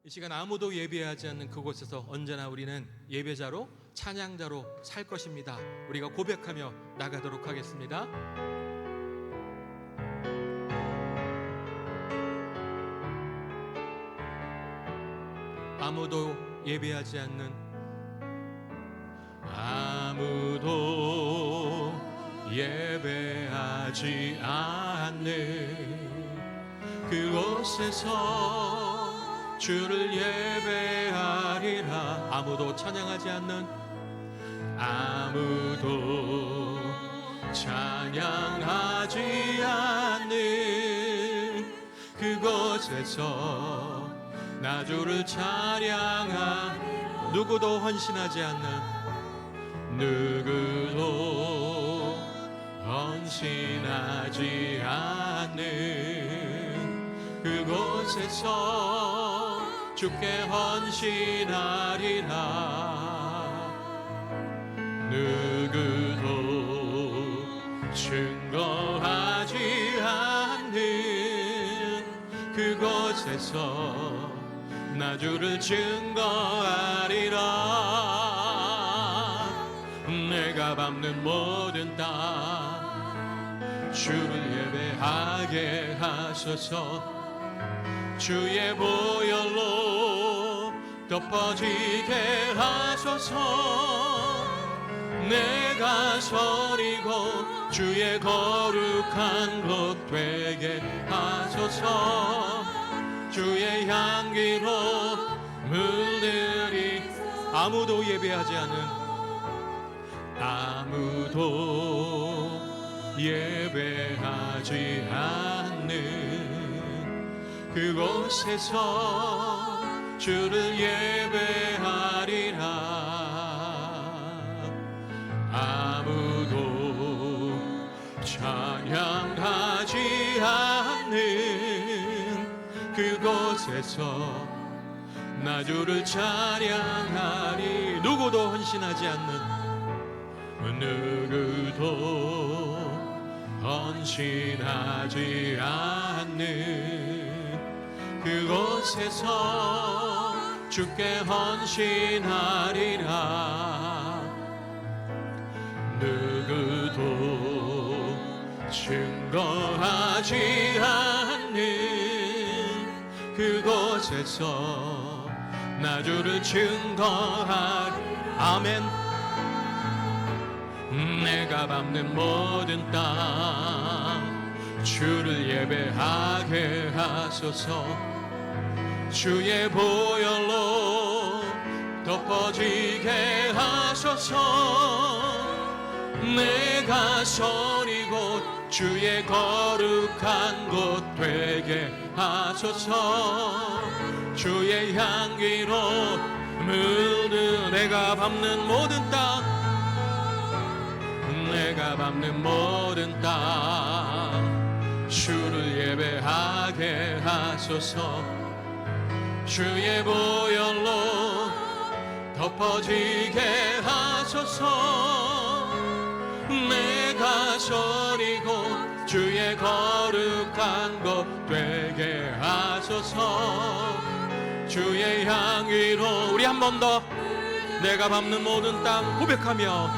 이 시간 아무도 예배하지 않는 그곳에서 언제나 우리는 예배자로 찬양자로 살 것입니다. 우리가 고백하며 나가도록 하겠습니다. 아무도 예배하지 않는, 아무도 예배하지 않는 그곳에서 주를 예배하리라. 아무도 찬양하지 않는, 아무도 찬양하지 않는 그곳에서 나 주를 찬양하. 누구도 헌신하지 않는, 누구도 헌신하지 않는 그곳에서 주께 헌신하리라. 누구도 증거하지 않는 그곳에서 나 주를 증거하리라. 내가 밟는 모든 땅 주를 예배하게 하소서. 주의 보혈로 덮어지게 하소서. 내가 서리고 주의 거룩한 것 되게 하소서. 주의 향기로 물들이. 아무도 예배하지 않은, 아무도 예배하지 않는 그곳에서 주를 예배하리라. 아무도 찬양하지 않는 그곳에서 나 주를 찬양하리. 누구도 헌신하지 않는, 누구도 헌신하지 않는 그곳에서 주께 헌신하리라. 누구도 증거하지 않는 그곳에서 나 주를 증거하리. 아멘. 내가 밟는 모든 땅 주를 예배하게 하소서. 주의 보혈로 덮어지게 하소서. 내가 서리고 주의 거룩한 곳 되게 하소서. 주의 향기로 물든 내가 밟는 모든 땅, 내가 밟는 모든 땅 주를 예배하게 하소서. 주의 보혈로 덮어지게 하소서. 내가 서리고 주의 거룩한 곳 되게 하소서. 주의 향기로. 우리 한 번 더. 내가 밟는 모든 땅 고백하며,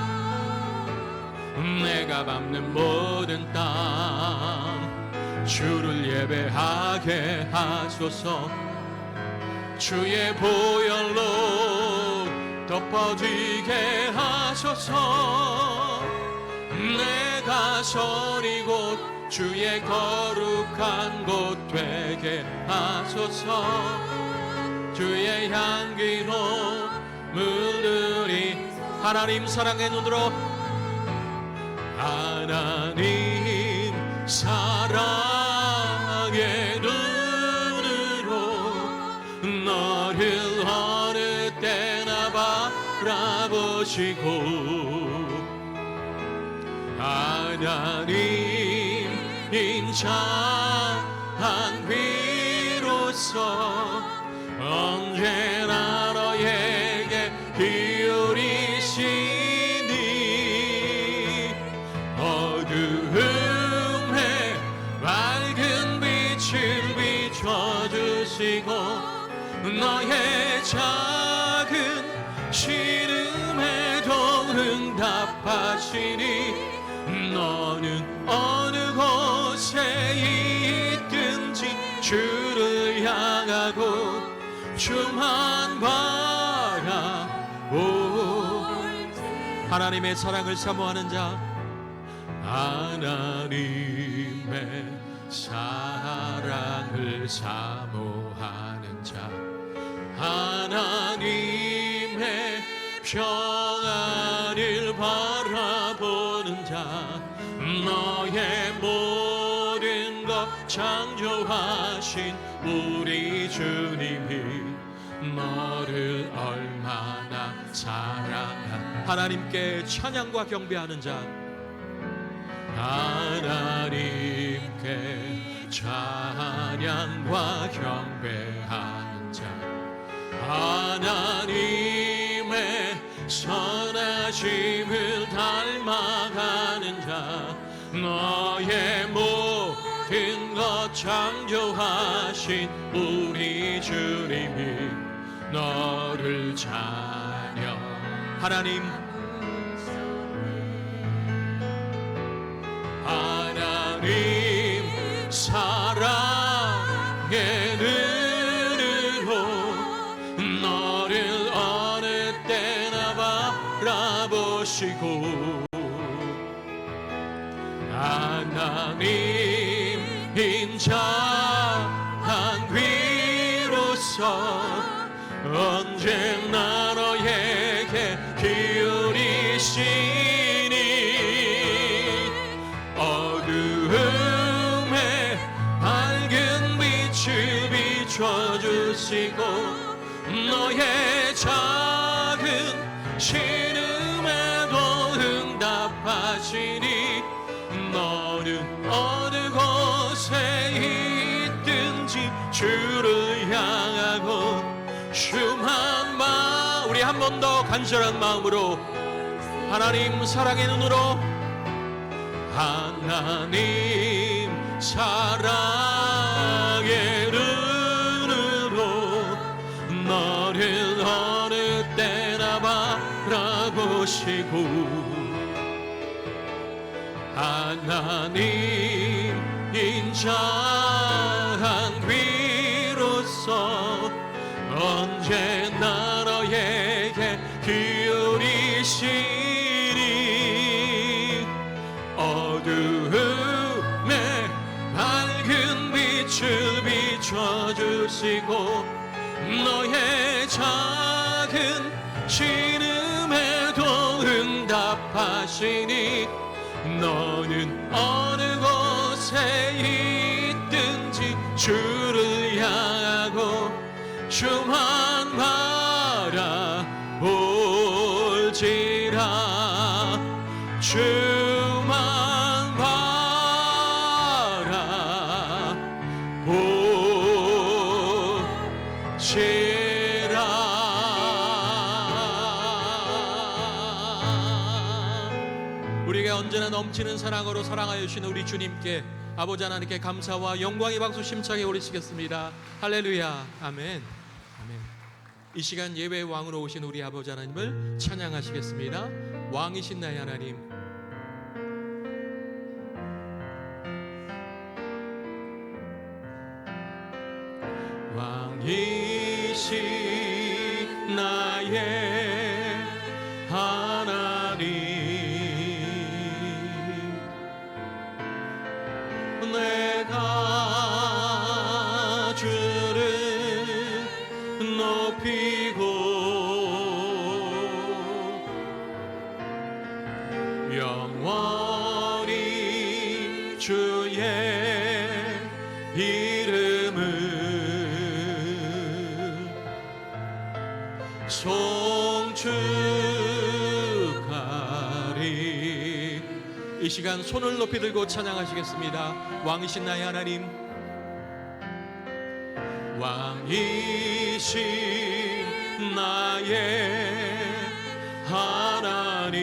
내가 밟는 모든 땅 주를 예배하게 하소서. 주의 보혈로 덮어지게 하소서. 내가 서리고 주의 거룩한 곳 되게 하소서. 주의 향기로 물들이. 하나님 사랑의 눈으로, 하나님 사랑의 눈으로 너를 어느 때나 바라보시고, 하나님 인자한 비로소 언제나 너에게 기울이시니 어두움에 밝은 빛을 비춰주시고 너의 작은 신음에도 응답하시니 너는 어느 곳에 있든지 주를 향하고 주만 바라보. 하나님의 사랑을 사모하는 자, 하나님의 사랑을 사모하는 자, 하나님의 평안을 바라보는 자, 너의 모든 것 창조하신 우리 주님이 너를 얼마나 사랑한. 하나님께 찬양과 경배하는 자, 하나님께 찬양과 경배하는 자, 하나님의 선하심을 닮아가는 자, 너의 모든 것 창조하신 우리 주님이 너를 찬양. 하나님 사랑의 눈으로 너를 어느 때나 바라보시고, 하나님 인자한 귀로서 언제나 너에게 기울이시니 어두움에 밝은 빛을 비춰주시고 너의 작은 신음에도 응답하시니 너는 어느 곳에 있든지 주를 향하고 주만 봐. 우리 한 번 더 간절한 마음으로 하나님 사랑의 눈으로, 하나님 사랑의 눈으로 너를 어느 때나 바라보시고, 하나님 인자한 귀로서 언제나 너에게 기울이시니 어두움에 밝은 빛을 비춰주시고 너의 작은 신음에도 응답하시니 너는 어느 곳에 있든지 주를 향하고 주만 바라볼지라. 주만 바라볼지라. 우리가 언제나 넘치는 사랑으로 사랑하여 주시는 우리 주님께 아버지 하나님께 감사와 영광의 박수 심차게 올리시겠습니다. 할렐루야. 아멘. 아멘. 이 시간 예배의 왕으로 오신 우리 아버지 하나님을 찬양하시겠습니다. 왕이신 나의 하나님, 왕이신 나의 하나님, 내가 주를 높이고 영원히 주의 이름을 송축하리. 이 시간 손을 높이 들고 찬양하시겠습니다. 왕이신 나의 하나님, 왕이신 나의 하나님,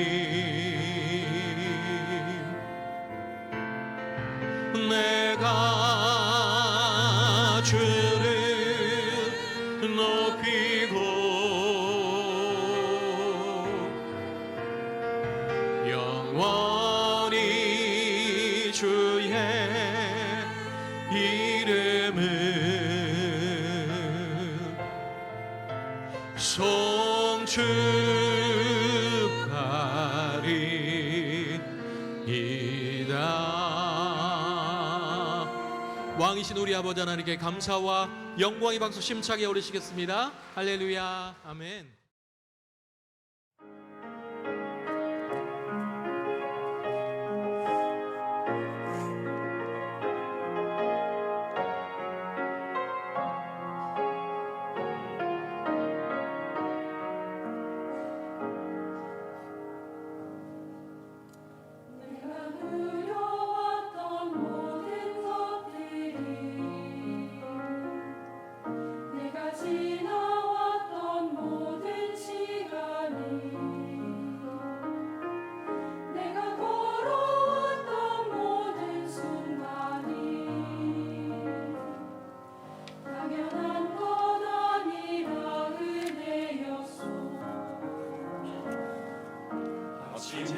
내가 주를 높이고 영원히 주의 이름을 송축하리이다. 왕이신 우리 아버지 하나님께 감사와 영광의 박수 심차게 올리시겠습니다. 할렐루야. 아멘.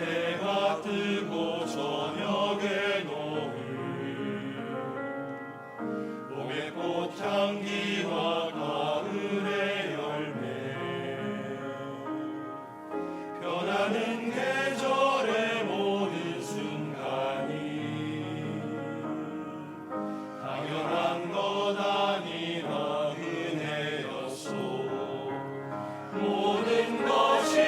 해가 뜨고 저녁에 노을 봄의 꽃향기와 가을의 열매 변하는 계절의 모든 순간이 당연한 것 아니라 은혜였소. 모든 것이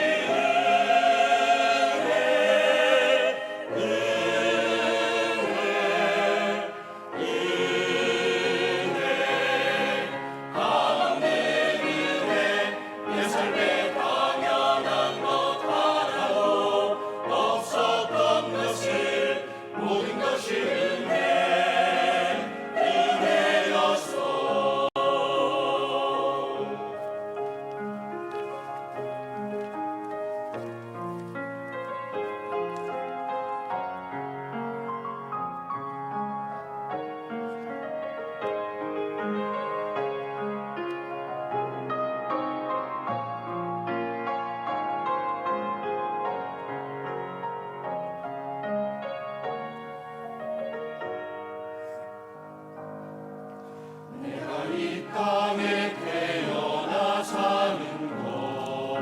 이 땅에 태어나 사는 것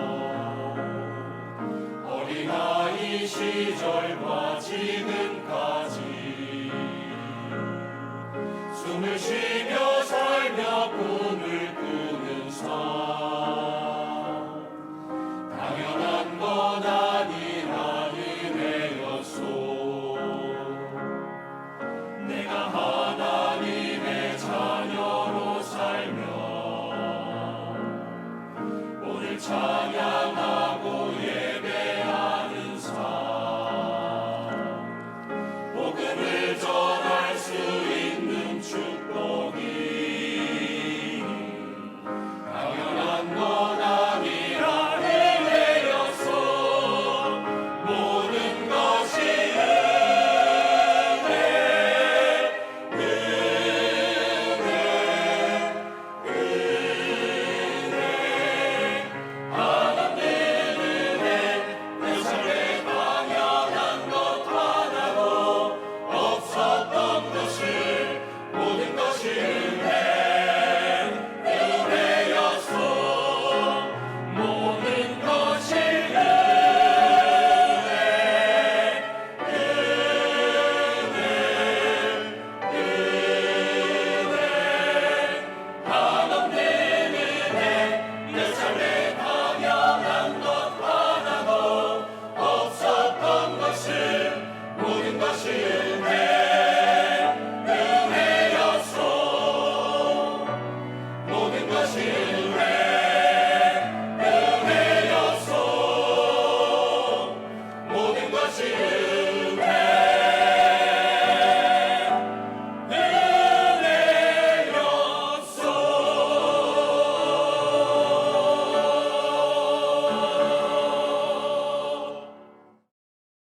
어린아이 시절과 지금까지 숨을 쉬며 살며 꿈을 꾸는 삶 당연한 것 아니라 은혜였소. 내가 하나님의 자녀로 살며 오늘 찬양하고 예배하는 삶 복음을 전할 수 있는 축복이 당연한 것 아니라 은혜였소. 모든 것이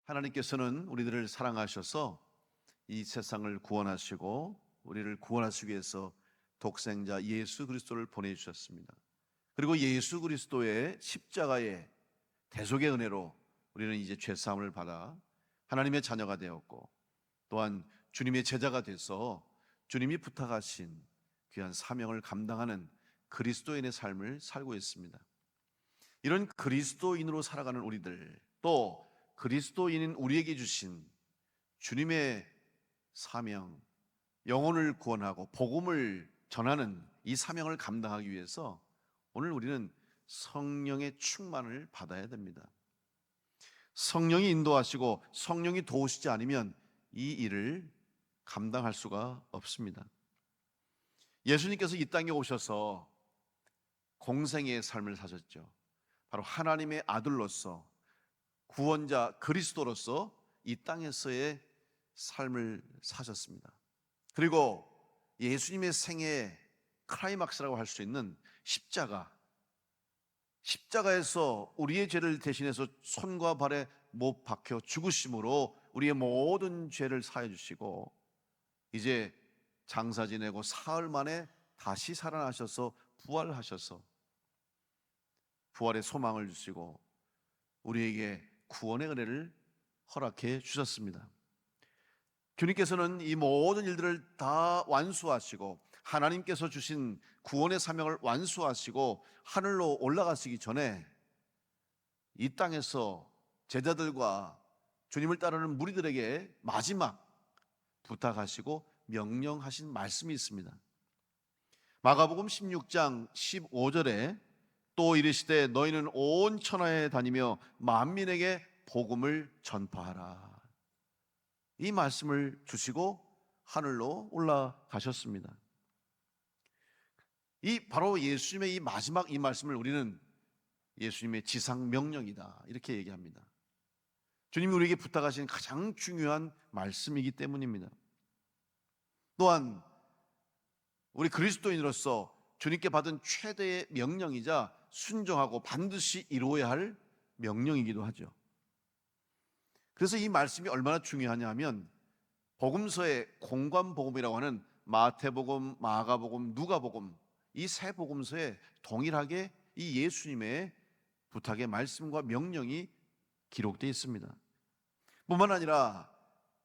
하나님께서는 우리들을 사랑하셔서 이 세상을 구원하시고 우리를 구원하시기 위해서 독생자 예수 그리스도를 보내주셨습니다. 그리고 예수 그리스도의 십자가의 대속의 은혜로 우리는 이제 죄사함을 받아 하나님의 자녀가 되었고, 또한 주님의 제자가 돼서 주님이 부탁하신 귀한 사명을 감당하는 그리스도인의 삶을 살고 있습니다. 이런 그리스도인으로 살아가는 우리들, 또 그리스도인인 우리에게 주신 주님의 사명, 영혼을 구원하고 복음을 전하는 이 사명을 감당하기 위해서 오늘 우리는 성령의 충만을 받아야 됩니다. 성령이 인도하시고 성령이 도우시지 않으면 이 일을 감당할 수가 없습니다. 예수님께서 이 땅에 오셔서 공생의 삶을 사셨죠. 바로 하나님의 아들로서, 구원자 그리스도로서 이 땅에서의 삶을 사셨습니다. 그리고 예수님의 생애의 클라이막스라고 할 수 있는 십자가에서 우리의 죄를 대신해서 손과 발에 못 박혀 죽으심으로 우리의 모든 죄를 사해 주시고, 이제 장사 지내고 사흘 만에 다시 살아나셔서 부활하셔서 부활의 소망을 주시고 우리에게 구원의 은혜를 허락해 주셨습니다. 주님께서는 이 모든 일들을 다 완수하시고 하나님께서 주신 구원의 사명을 완수하시고 하늘로 올라가시기 전에 이 땅에서 제자들과 주님을 따르는 무리들에게 마지막 부탁하시고 명령하신 말씀이 있습니다. 마가복음 16장 15절에 또 이르시되 너희는 온 천하에 다니며 만민에게 복음을 전파하라. 이 말씀을 주시고 하늘로 올라가셨습니다. 이 바로 예수님의 이 마지막 이 말씀을 우리는 예수님의 지상 명령이다 이렇게 얘기합니다. 주님이 우리에게 부탁하신 가장 중요한 말씀이기 때문입니다. 또한 우리 그리스도인으로서 주님께 받은 최대의 명령이자 순종하고 반드시 이루어야 할 명령이기도 하죠. 그래서 이 말씀이 얼마나 중요하냐 하면 복음서의 공관복음이라고 하는 마태복음, 마가복음, 누가복음 이 세 복음서에 동일하게 이 예수님의 부탁의 말씀과 명령이 기록되어 있습니다. 뿐만 아니라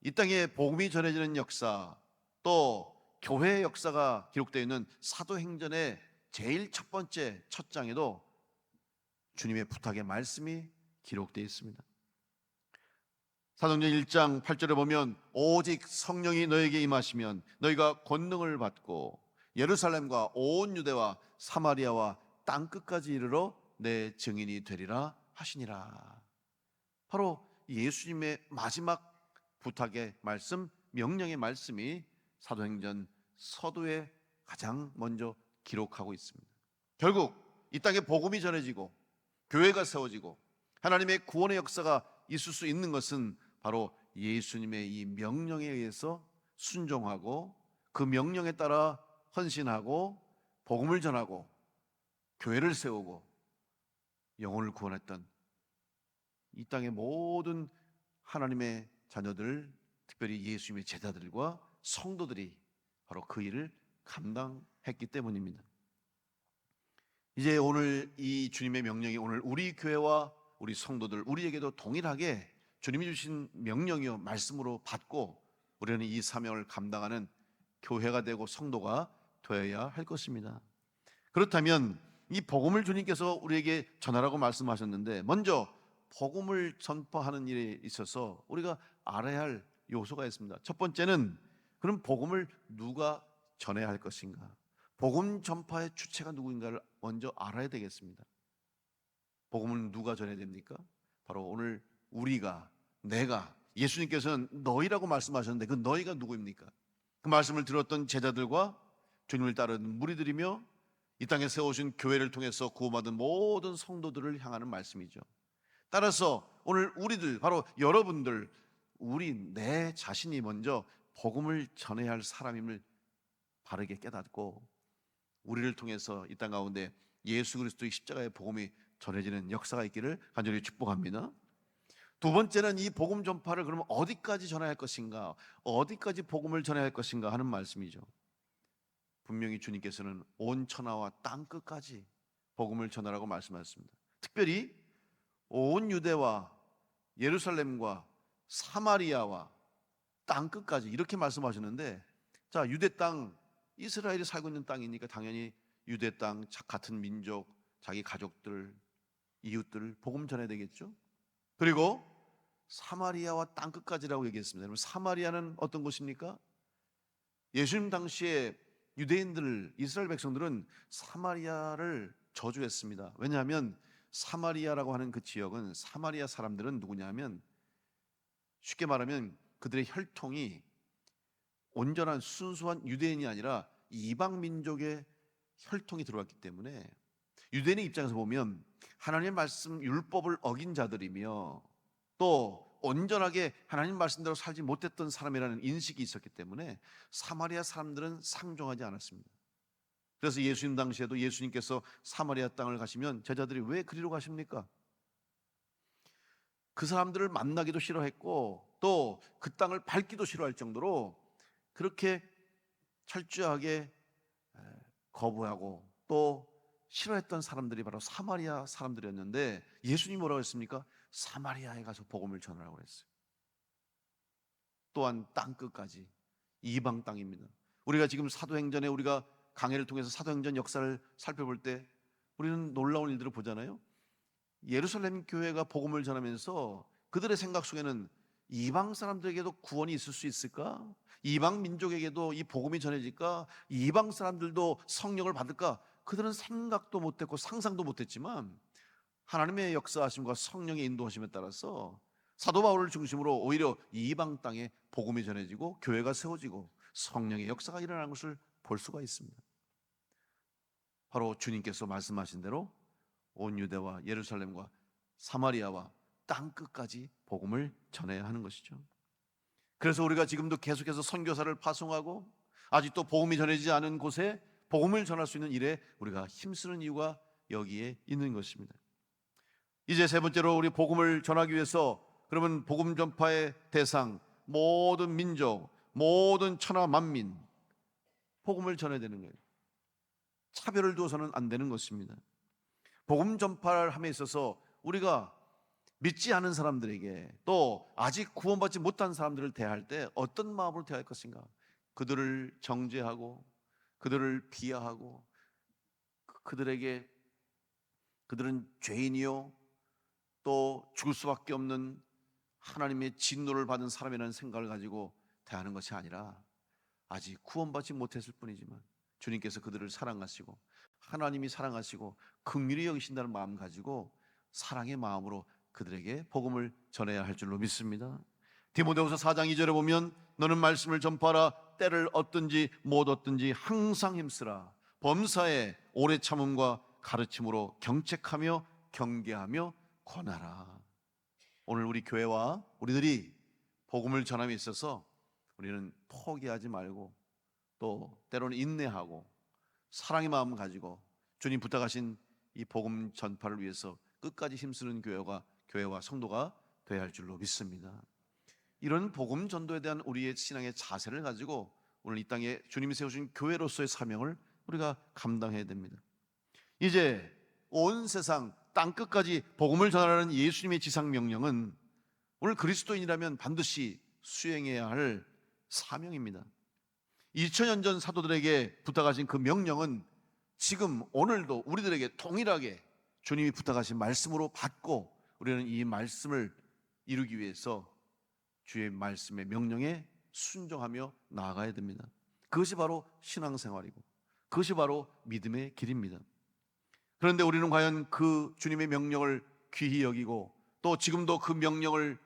이 땅에 복음이 전해지는 역사, 또 교회의 역사가 기록되어 있는 사도행전의 제일 첫 번째 첫 장에도 주님의 부탁의 말씀이 기록되어 있습니다. 사도행전 1장 8절에 보면 오직 성령이 너에게 임하시면 너희가 권능을 받고 예루살렘과 온 유대와 사마리아와 땅끝까지 이르러 내 증인이 되리라 하시니라. 바로 예수님의 마지막 부탁의 말씀, 명령의 말씀이 사도행전 서두에 가장 먼저 기록하고 있습니다. 결국 이 땅에 복음이 전해지고 교회가 세워지고 하나님의 구원의 역사가 있을 수 있는 것은 바로 예수님의 이 명령에 의해서 순종하고 그 명령에 따라 헌신하고 복음을 전하고 교회를 세우고 영혼을 구원했던 이 땅의 모든 하나님의 자녀들, 특별히 예수님의 제자들과 성도들이 바로 그 일을 감당했기 때문입니다. 이제 오늘 이 주님의 명령이 오늘 우리 교회와 우리 성도들, 우리에게도 동일하게 주님이 주신 명령이요 말씀으로 받고 우리는 이 사명을 감당하는 교회가 되고 성도가 되어야 할 것입니다. 그렇다면 이 복음을 주님께서 우리에게 전하라고 말씀하셨는데, 먼저 복음을 전파하는 일에 있어서 우리가 알아야 할 요소가 있습니다. 첫 번째는 그럼 복음을 누가 전해야 할 것인가? 복음 전파의 주체가 누구인가를 먼저 알아야 되겠습니다. 복음은 누가 전해야 됩니까? 바로 오늘 우리가, 내가, 예수님께서는 너희라고 말씀하셨는데 그 너희가 누구입니까? 그 말씀을 들었던 제자들과 주님을 따르는 무리들이며 이 땅에 세우신 교회를 통해서 구원받은 모든 성도들을 향하는 말씀이죠. 따라서 오늘 우리들, 바로 여러분들, 내 자신이 먼저 복음을 전해야 할 사람임을 바르게 깨닫고 우리를 통해서 이 땅 가운데 예수 그리스도의 십자가의 복음이 전해지는 역사가 있기를 간절히 축복합니다. 두 번째는 이 복음 전파를 그러면 어디까지 전해야 할 것인가, 어디까지 복음을 전해야 할 것인가 하는 말씀이죠. 분명히 주님께서는 온 천하와 땅 끝까지 복음을 전하라고 말씀하셨습니다. 특별히 온 유대와 예루살렘과 사마리아와 땅 끝까지 이렇게 말씀하셨는데, 자, 유대 땅, 이스라엘이 살고 있는 땅이니까 당연히 유대 땅, 같은 민족, 자기 가족들, 이웃들 복음 전해야 되겠죠. 그리고 사마리아와 땅 끝까지라고 얘기했습니다. 여러분, 사마리아는 어떤 곳입니까? 예수님 당시에 유대인들, 이스라엘 백성들은 사마리아를 저주했습니다. 왜냐하면 사마리아라고 하는 그 지역은, 사마리아 사람들은 누구냐면, 쉽게 말하면 그들의 혈통이 온전한 순수한 유대인이 아니라 이방 민족의 혈통이 들어왔기 때문에 유대인의 입장에서 보면 하나님의 말씀 율법을 어긴 자들이며 또 온전하게 하나님 말씀대로 살지 못했던 사람이라는 인식이 있었기 때문에 사마리아 사람들은 상종하지 않았습니다. 그래서 예수님 당시에도 예수님께서 사마리아 땅을 가시면 제자들이 왜 그리로 가십니까? 그 사람들을 만나기도 싫어했고 또 그 땅을 밟기도 싫어할 정도로 그렇게 철저하게 거부하고 또 싫어했던 사람들이 바로 사마리아 사람들이었는데, 예수님이 뭐라고 했습니까? 사마리아에 가서 복음을 전하라고 했어요. 또한 땅 끝까지, 이방 땅입니다. 우리가 지금 사도행전에 우리가 강해를 통해서 사도행전 역사를 살펴볼 때 우리는 놀라운 일들을 보잖아요. 예루살렘 교회가 복음을 전하면서 그들의 생각 속에는 이방 사람들에게도 구원이 있을 수 있을까? 이방 민족에게도 이 복음이 전해질까? 이방 사람들도 성령을 받을까? 그들은 생각도 못했고 상상도 못했지만 하나님의 역사하심과 성령의 인도하심에 따라서 사도 바울을 중심으로 오히려 이방 땅에 복음이 전해지고 교회가 세워지고 성령의 역사가 일어나는 것을 볼 수가 있습니다. 바로 주님께서 말씀하신 대로 온 유대와 예루살렘과 사마리아와 땅 끝까지 복음을 전해야 하는 것이죠. 그래서 우리가 지금도 계속해서 선교사를 파송하고 아직도 복음이 전해지지 않은 곳에 복음을 전할 수 있는 일에 우리가 힘쓰는 이유가 여기에 있는 것입니다. 이제 세 번째로 우리 복음을 전하기 위해서, 그러면 복음 전파의 대상 모든 민족, 모든 천하 만민 복음을 전해야 되는 거예요. 차별을 두어서는 안 되는 것입니다. 복음 전파를 함에 있어서 우리가 믿지 않은 사람들에게 또 아직 구원받지 못한 사람들을 대할 때 어떤 마음으로 대할 것인가? 그들을 정죄하고 그들을 비하하고 그들에게 그들은 죄인이요 또 죽을 수밖에 없는 하나님의 진노를 받은 사람이라는 생각을 가지고 대하는 것이 아니라, 아직 구원받지 못했을 뿐이지만 주님께서 그들을 사랑하시고 하나님이 사랑하시고 긍휼히 여기신다는 마음 가지고 사랑의 마음으로 그들에게 복음을 전해야 할 줄로 믿습니다. 디모데후서 4장 2절에 보면 너는 말씀을 전파하라. 때를 얻든지 못 얻든지 항상 힘쓰라. 범사에 오래 참음과 가르침으로 경책하며 경계하며 권하라. 오늘 우리 교회와 우리들이 복음을 전함에 있어서 우리는 포기하지 말고 또 때로는 인내하고 사랑의 마음 가지고 주님 부탁하신 이 복음 전파를 위해서 끝까지 힘쓰는 교회와 성도가 되어야 할 줄로 믿습니다. 이런 복음 전도에 대한 우리의 신앙의 자세를 가지고 오늘 이 땅에 주님이 세우신 교회로서의 사명을 우리가 감당해야 됩니다. 이제 온 세상 땅 끝까지 복음을 전하라는 예수님의 지상 명령은 오늘 그리스도인이라면 반드시 수행해야 할 사명입니다. 2000년 전 사도들에게 부탁하신 그 명령은 지금 오늘도 우리들에게 동일하게 주님이 부탁하신 말씀으로 받고 우리는 이 말씀을 이루기 위해서 주의 말씀의 명령에 순종하며 나아가야 됩니다. 그것이 바로 신앙생활이고 그것이 바로 믿음의 길입니다. 그런데 우리는 과연 그 주님의 명령을 귀히 여기고 또 지금도 그 명령을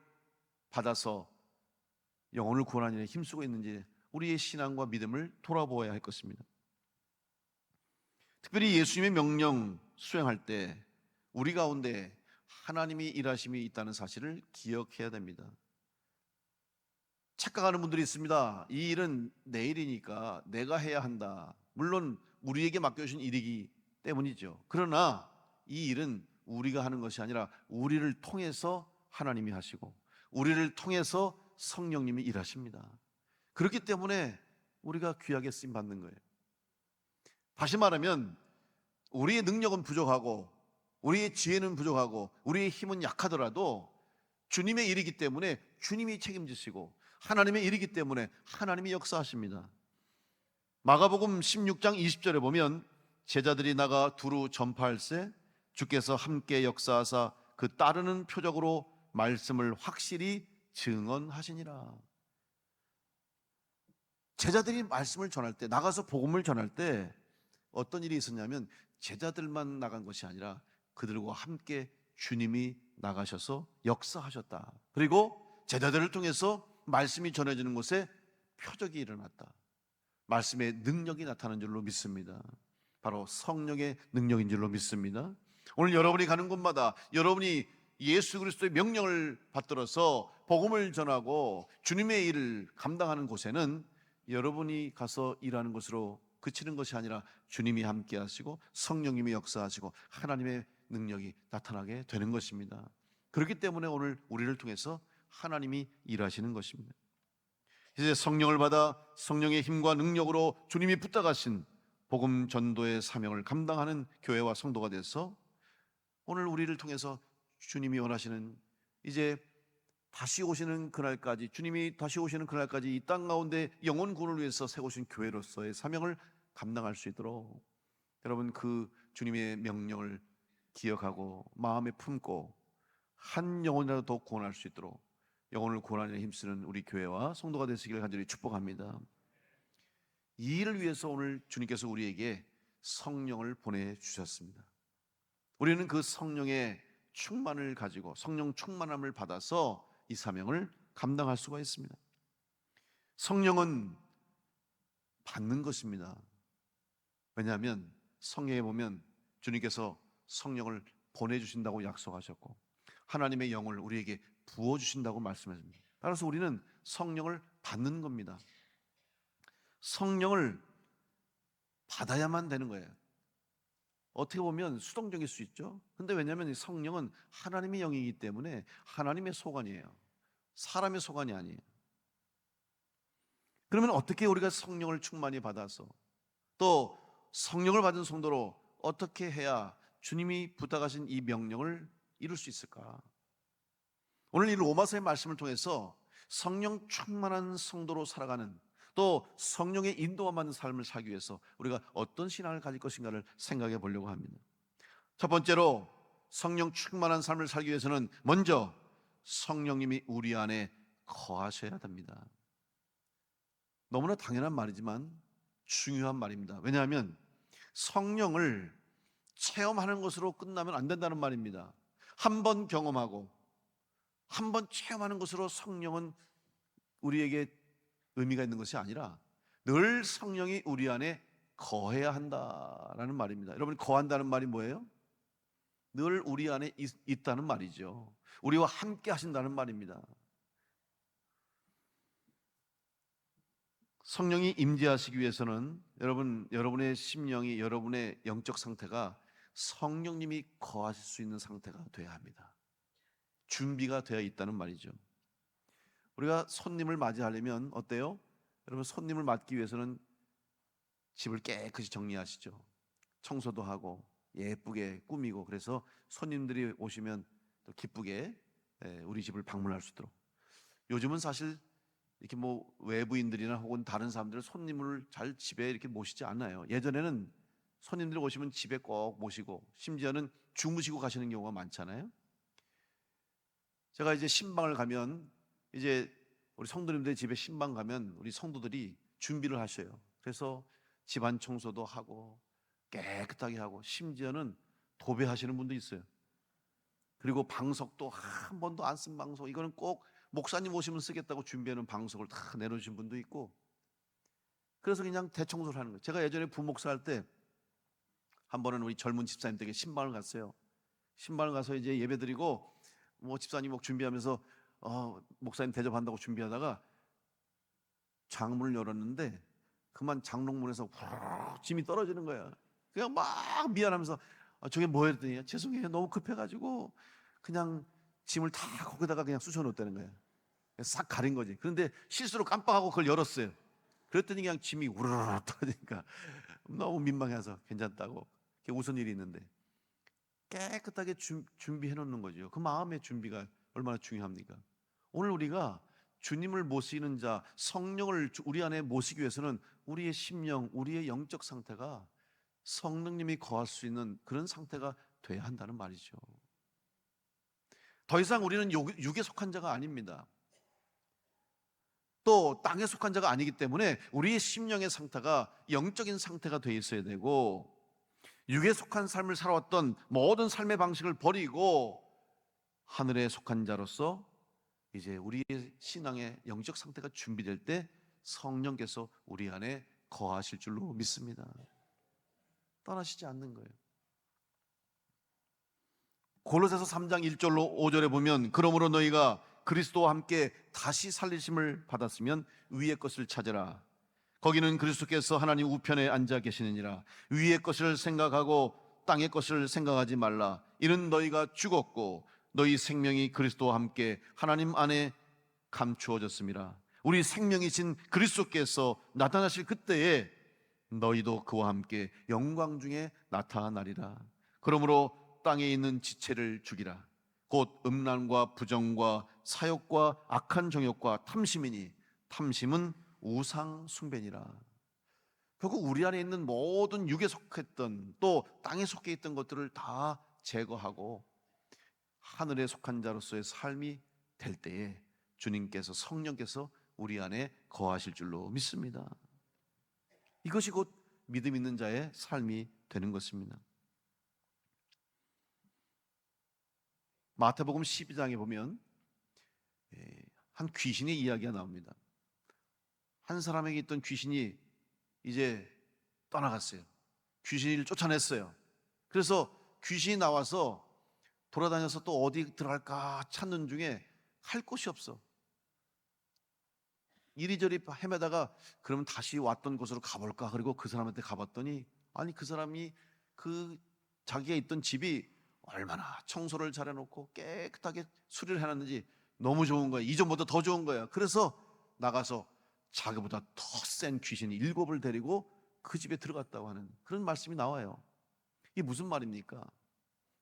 받아서 영혼을 구원하는 일에 힘쓰고 있는지 우리의 신앙과 믿음을 돌아보아야 할 것입니다. 특별히 예수님의 명령 수행할 때 우리 가운데 하나님이 일하심이 있다는 사실을 기억해야 됩니다. 착각하는 분들이 있습니다. 이 일은 내 일이니까 내가 해야 한다. 물론 우리에게 맡겨주신 일이기 때문이죠. 그러나 이 일은 우리가 하는 것이 아니라 우리를 통해서 하나님이 하시고 우리를 통해서 성령님이 일하십니다. 그렇기 때문에 우리가 귀하게 쓰임 받는 거예요. 다시 말하면 우리의 능력은 부족하고 우리의 지혜는 부족하고 우리의 힘은 약하더라도 주님의 일이기 때문에 주님이 책임지시고 하나님의 일이기 때문에 하나님이 역사하십니다. 마가복음 16장 20절에 보면 제자들이 나가 두루 전파할세 주께서 함께 역사하사 그 따르는 표적으로 말씀을 확실히 증언하시니라. 제자들이 말씀을 전할 때, 나가서 복음을 전할 때 어떤 일이 있었냐면 제자들만 나간 것이 아니라 그들과 함께 주님이 나가셔서 역사하셨다. 그리고 제자들을 통해서 말씀이 전해지는 곳에 표적이 일어났다. 말씀의 능력이 나타난 줄로 믿습니다. 바로 성령의 능력인 줄로 믿습니다. 오늘 여러분이 가는 곳마다 여러분이 예수 그리스도의 명령을 받들어서 복음을 전하고 주님의 일을 감당하는 곳에는 여러분이 가서 일하는 것으로 그치는 것이 아니라 주님이 함께 하시고 성령님이 역사하시고 하나님의 능력이 나타나게 되는 것입니다. 그렇기 때문에 오늘 우리를 통해서 하나님이 일하시는 것입니다. 이제 성령을 받아 성령의 힘과 능력으로 주님이 붙들어가신 복음 전도의 사명을 감당하는 교회와 성도가 돼서 오늘 우리를 통해서 주님이 원하시는 이제 다시 오시는 그날까지, 주님이 다시 오시는 그날까지 이 땅 가운데 영혼 구원을 위해서 세우신 교회로서의 사명을 감당할 수 있도록 여러분 그 주님의 명령을 기억하고 마음에 품고 한 영혼이라도 더 구원할 수 있도록 영혼을 구원하는 데 힘쓰는 우리 교회와 성도가 되시기를 간절히 축복합니다. 이 일을 위해서 오늘 주님께서 우리에게 성령을 보내주셨습니다. 우리는 그 성령의 충만을 가지고 성령 충만함을 받아서 이 사명을 감당할 수가 있습니다. 성령은 받는 것입니다. 왜냐하면 성경에 보면 주님께서 성령을 보내주신다고 약속하셨고 하나님의 영을 우리에게 부어주신다고 말씀하십니다. 따라서 우리는 성령을 받는 겁니다. 성령을 받아야만 되는 거예요. 어떻게 보면 수동적일 수 있죠. 근데 왜냐하면 성령은 하나님의 영이기 때문에 하나님의 소관이에요. 사람의 소관이 아니에요. 그러면 어떻게 우리가 성령을 충만히 받아서 또 성령을 받은 성도로 어떻게 해야 주님이 부탁하신 이 명령을 이룰 수 있을까? 오늘 이 로마서의 말씀을 통해서 성령 충만한 성도로 살아가는 또 성령의 인도와 받는 삶을 살기 위해서 우리가 어떤 신앙을 가질 것인가를 생각해 보려고 합니다. 첫 번째로 성령 충만한 삶을 살기 위해서는 먼저 성령님이 우리 안에 거하셔야 됩니다. 너무나 당연한 말이지만 중요한 말입니다. 왜냐하면 성령을 체험하는 것으로 끝나면 안 된다는 말입니다. 한 번 경험하고 한 번 체험하는 것으로 성령은 우리에게 의미가 있는 것이 아니라 늘 성령이 우리 안에 거해야 한다라는 말입니다. 여러분, 거한다는 말이 뭐예요? 늘 우리 안에 있다는 말이죠. 우리와 함께 하신다는 말입니다. 성령이 임재하시기 위해서는 여러분의 심령이, 여러분의 영적 상태가 성령님이 거하실 수 있는 상태가 되어야 합니다. 준비가 되어 있다는 말이죠. 우리가 손님을 맞이하려면 어때요? 여러분, 손님을 맞기 위해서는 집을 깨끗이 정리하시죠. 청소도 하고 예쁘게 꾸미고, 그래서 손님들이 오시면 또 기쁘게 우리 집을 방문할 수 있도록. 요즘은 사실 이렇게 뭐 외부인들이나 혹은 다른 사람들 손님을 잘 집에 이렇게 모시지 않아요. 예전에는 손님들이 오시면 집에 꼭 모시고 심지어는 주무시고 가시는 경우가 많잖아요. 제가 이제 신방을 가면, 이제 우리 성도님들 집에 신방 가면 우리 성도들이 준비를 하셔요. 그래서 집안 청소도 하고 깨끗하게 하고 심지어는 도배하시는 분도 있어요. 그리고 방석도 한 번도 안 쓴 방석, 이거는 꼭 목사님 오시면 쓰겠다고 준비하는 방석을 다 내놓으신 분도 있고, 그래서 그냥 대청소를 하는 거예요. 제가 예전에 부목사 할 때 한 번은 우리 젊은 집사님 댁에 신방을 갔어요. 신방을 가서 이제 예배 드리고 뭐 집사님 목 준비하면서 목사님 대접한다고 준비하다가 장문을 열었는데 그만 장롱문에서 후루룩 짐이 떨어지는 거야. 그냥 막 미안하면서 저게 뭐 했더니 죄송해요, 너무 급해가지고 그냥 짐을 다 거기다가 그냥 쑤셔놓았다는 거야. 싹 가린 거지. 그런데 실수로 깜빡하고 그걸 열었어요. 그랬더니 그냥 짐이 우르르 떨어지니까 너무 민망해서 괜찮다고 우선 일이 있는데 깨끗하게 준비해 놓는 거죠. 그 마음의 준비가 얼마나 중요합니까? 오늘 우리가 주님을 모시는 자, 성령을 우리 안에 모시기 위해서는 우리의 심령, 우리의 영적 상태가 성령님이 거할 수 있는 그런 상태가 돼야 한다는 말이죠. 더 이상 우리는 육에 속한 자가 아닙니다. 또 땅에 속한 자가 아니기 때문에 우리의 심령의 상태가 영적인 상태가 돼 있어야 되고, 육에 속한 삶을 살아왔던 모든 삶의 방식을 버리고 하늘에 속한 자로서 이제 우리의 신앙의 영적 상태가 준비될 때 성령께서 우리 안에 거하실 줄로 믿습니다. 떠나시지 않는 거예요. 골로새서 3장 1절로 5절에 보면, 그러므로 너희가 그리스도와 함께 다시 살리심을 받았으면 위의 것을 찾으라. 거기는 그리스도께서 하나님 우편에 앉아 계시느니라. 위의 것을 생각하고 땅의 것을 생각하지 말라. 이는 너희가 죽었고 너희 생명이 그리스도와 함께 하나님 안에 감추어졌음이라. 우리 생명이신 그리스도께서 나타나실 그때에 너희도 그와 함께 영광 중에 나타나리라. 그러므로 땅에 있는 지체를 죽이라. 곧 음란과 부정과 사욕과 악한 정욕과 탐심이니 탐심은 우상 숭배니라. 결국 우리 안에 있는 모든 육에 속했던 또 땅에 속해 있던 것들을 다 제거하고 하늘에 속한 자로서의 삶이 될 때에 주님께서, 성령께서 우리 안에 거하실 줄로 믿습니다. 이것이 곧 믿음 있는 자의 삶이 되는 것입니다. 마태복음 12장에 보면 한 귀신의 이야기가 나옵니다. 한 사람에게 있던 귀신이 이제 떠나갔어요. 귀신을 쫓아냈어요. 그래서 귀신이 나와서 돌아다녀서 또 어디 들어갈까 찾는 중에 할 곳이 없어. 이리저리 헤매다가 그러면 다시 왔던 곳으로 가볼까, 그리고 그 사람한테 가봤더니, 아니 그 사람이 자기가 있던 집이 얼마나 청소를 잘해놓고 깨끗하게 수리를 해놨는지 너무 좋은 거야. 이전보다 더 좋은 거야. 그래서 나가서 자기보다 더 센 귀신이 7을 데리고 그 집에 들어갔다고 하는 그런 말씀이 나와요. 이게 무슨 말입니까?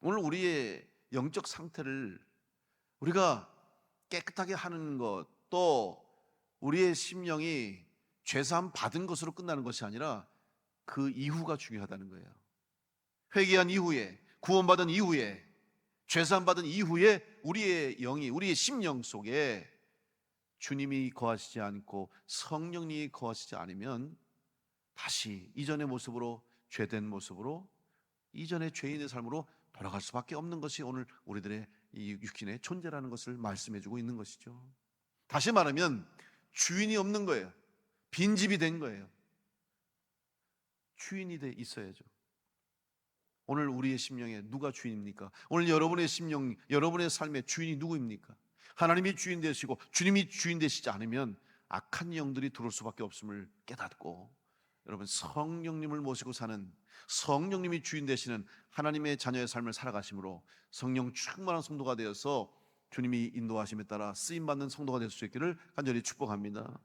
오늘 우리의 영적 상태를 우리가 깨끗하게 하는 것, 또 우리의 심령이 죄사함 받은 것으로 끝나는 것이 아니라 그 이후가 중요하다는 거예요. 회개한 이후에, 구원받은 이후에, 죄사함 받은 이후에 우리의 영이, 우리의 심령 속에 주님이 거하시지 않고 성령님이 거하시지 않으면 다시 이전의 모습으로, 죄된 모습으로, 이전의 죄인의 삶으로 돌아갈 수밖에 없는 것이 오늘 우리들의 이 육신의 존재라는 것을 말씀해주고 있는 것이죠. 다시 말하면 주인이 없는 거예요. 빈집이 된 거예요. 주인이 돼 있어야죠. 오늘 우리의 심령에 누가 주인입니까? 오늘 여러분의 심령, 여러분의 삶의 주인이 누구입니까? 하나님이 주인 되시고 주님이 주인 되시지 않으면 악한 영들이 들어올 수밖에 없음을 깨닫고, 여러분 성령님을 모시고 사는, 성령님이 주인 되시는 하나님의 자녀의 삶을 살아가심으로 성령 충만한 성도가 되어서 주님이 인도하심에 따라 쓰임받는 성도가 될 수 있기를 간절히 축복합니다.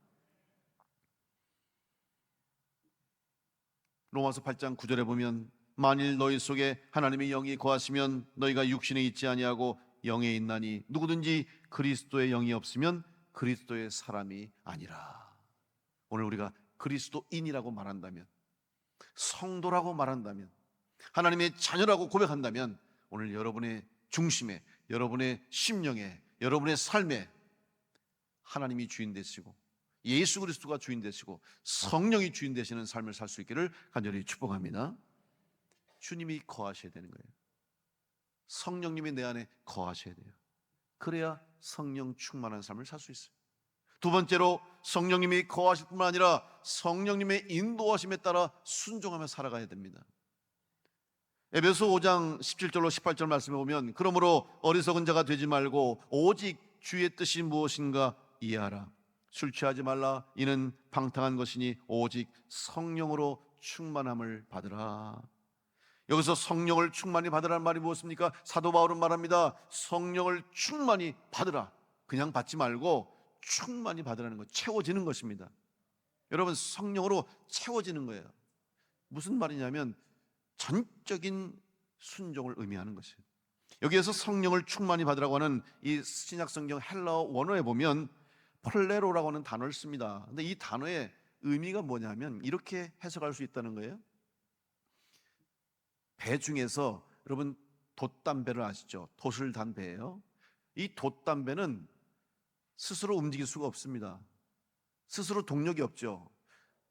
로마서 8장 9절에 보면, 만일 너희 속에 하나님의 영이 거하시면 너희가 육신에 있지 아니하고 영에 있나니 누구든지 그리스도의 영이 없으면 그리스도의 사람이 아니라. 오늘 우리가 그리스도인이라고 말한다면, 성도라고 말한다면, 하나님의 자녀라고 고백한다면, 오늘 여러분의 중심에, 여러분의 심령에, 여러분의 삶에 하나님이 주인 되시고 예수 그리스도가 주인 되시고 성령이 주인 되시는 삶을 살 수 있기를 간절히 축복합니다. 주님이 거하셔야 되는 거예요. 성령님이 내 안에 거하셔야 돼요. 그래야 성령 충만한 삶을 살 수 있어요. 두 번째로, 성령님이 거하실 뿐만 아니라 성령님의 인도하심에 따라 순종하며 살아가야 됩니다. 에베소 5장 17절로 18절 말씀에 보면, 그러므로 어리석은 자가 되지 말고 오직 주의 뜻이 무엇인가 이해하라. 술 취하지 말라. 이는 방탕한 것이니 오직 성령으로 충만함을 받으라. 여기서 성령을 충만히 받으라는 말이 무엇입니까? 사도 바울은 말합니다. 성령을 충만히 받으라. 그냥 받지 말고 충만히 받으라는 것, 채워지는 것입니다. 여러분, 성령으로 채워지는 거예요. 무슨 말이냐면 전적인 순종을 의미하는 것이에요. 여기에서 성령을 충만히 받으라고 하는 이 신약 성경 헬라어 원어에 보면 폴레로라고 하는 단어를 씁니다. 근데 이 단어의 의미가 뭐냐면 이렇게 해석할 수 있다는 거예요. 배 중에서 여러분 돛담배를 아시죠? 돛을 단 배예요. 이 돛담배는 스스로 움직일 수가 없습니다. 스스로 동력이 없죠.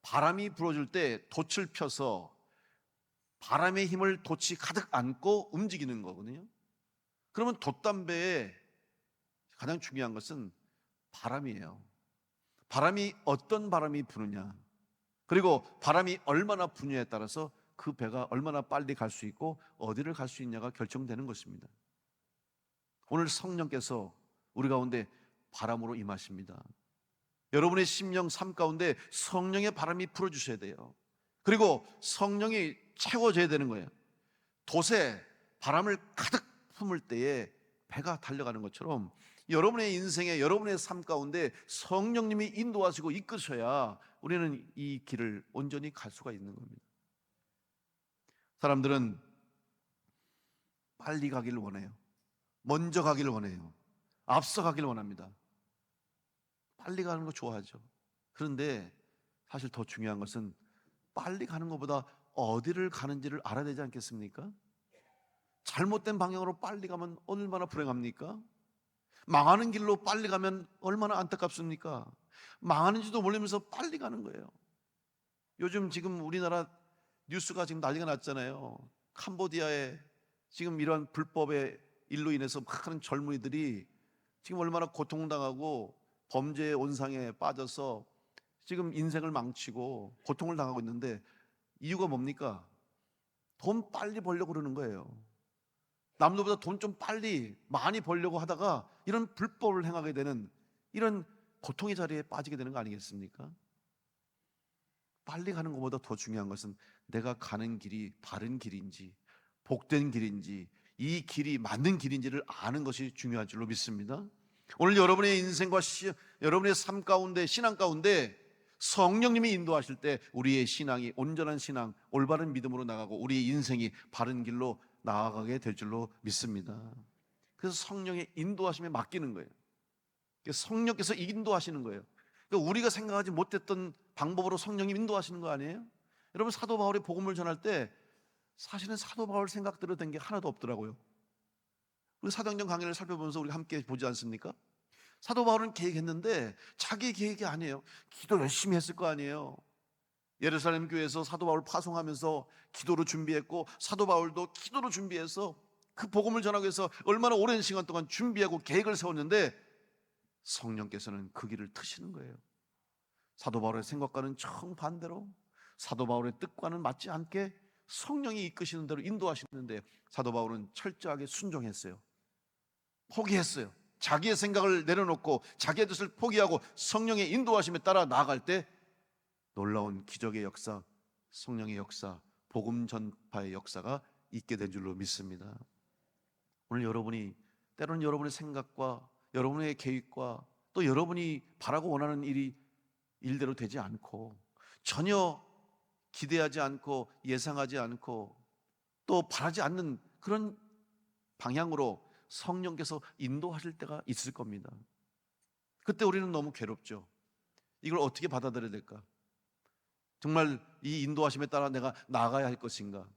바람이 불어줄 때 돛을 펴서 바람의 힘을 돛이 가득 안고 움직이는 거거든요. 그러면 돛담배의 가장 중요한 것은 바람이에요. 바람이 어떤 바람이 부느냐, 그리고 바람이 얼마나 부느냐에 따라서 그 배가 얼마나 빨리 갈 수 있고 어디를 갈 수 있냐가 결정되는 것입니다. 오늘 성령께서 우리 가운데 바람으로 임하십니다. 여러분의 심령 삶 가운데 성령의 바람이 불어주셔야 돼요. 그리고 성령이 채워져야 되는 거예요. 돛에 바람을 가득 품을 때에 배가 달려가는 것처럼 여러분의 인생에, 여러분의 삶 가운데 성령님이 인도하시고 이끄셔야 우리는 이 길을 온전히 갈 수가 있는 겁니다. 사람들은 빨리 가기를 원해요. 먼저 가기를 원해요. 앞서 가기를 원합니다. 빨리 가는 거 좋아하죠. 그런데 사실 더 중요한 것은 빨리 가는 것보다 어디를 가는지를 알아야 되지 않겠습니까? 잘못된 방향으로 빨리 가면 얼마나 불행합니까? 망하는 길로 빨리 가면 얼마나 안타깝습니까? 망하는지도 모르면서 빨리 가는 거예요. 요즘 지금 우리나라 뉴스가 지금 난리가 났잖아요. 캄보디아에 지금 이러한 불법의 일로 인해서 많은 젊은이들이 지금 얼마나 고통당하고 범죄의 온상에 빠져서 지금 인생을 망치고 고통을 당하고 있는데 이유가 뭡니까? 돈 빨리 벌려고 그러는 거예요. 남들보다 돈 좀 빨리 많이 벌려고 하다가 이런 불법을 행하게 되는 이런 고통의 자리에 빠지게 되는 거 아니겠습니까? 빨리 가는 것보다 더 중요한 것은 내가 가는 길이 바른 길인지 복된 길인지 이 길이 맞는 길인지를 아는 것이 중요한 줄로 믿습니다. 오늘 여러분의 인생과 여러분의 삶 가운데, 신앙 가운데 성령님이 인도하실 때 우리의 신앙이 온전한 신앙, 올바른 믿음으로 나가고 우리의 인생이 바른 길로 나아가게 될 줄로 믿습니다. 그래서 성령의 인도하심에 맡기는 거예요. 성령께서 인도하시는 거예요. 그러니까 우리가 생각하지 못했던 방법으로 성령이 인도하시는 거 아니에요? 여러분, 사도 바울이 복음을 전할 때 사실은 사도 바울 생각대로 된 게 하나도 없더라고요. 우리 사도행전 강의를 살펴보면서 우리 함께 보지 않습니까? 사도 바울은 계획했는데 자기 계획이 아니에요. 기도 열심히 했을 거 아니에요. 예루살렘 교회에서 사도 바울 파송하면서 기도로 준비했고 사도 바울도 기도로 준비해서 그 복음을 전하기 위해서 얼마나 오랜 시간 동안 준비하고 계획을 세웠는데 성령께서는 그 길을 트시는 거예요. 사도 바울의 생각과는 정반대로 사도 바울의 뜻과는 맞지 않게 성령이 이끄시는 대로 인도하시는데 사도 바울은 철저하게 순종했어요. 포기했어요. 자기의 생각을 내려놓고 자기의 뜻을 포기하고 성령의 인도하심에 따라 나아갈 때 놀라운 기적의 역사, 성령의 역사, 복음 전파의 역사가 있게 된 줄로 믿습니다. 오늘 여러분이 때로는 여러분의 생각과 여러분의 계획과 또 여러분이 바라고 원하는 일이 일대로 되지 않고 전혀 기대하지 않고 예상하지 않고 또 바라지 않는 그런 방향으로 성령께서 인도하실 때가 있을 겁니다. 그때 우리는 너무 괴롭죠. 이걸 어떻게 받아들여야 될까? 정말 이 인도하심에 따라 내가 나아가야 할 것인가?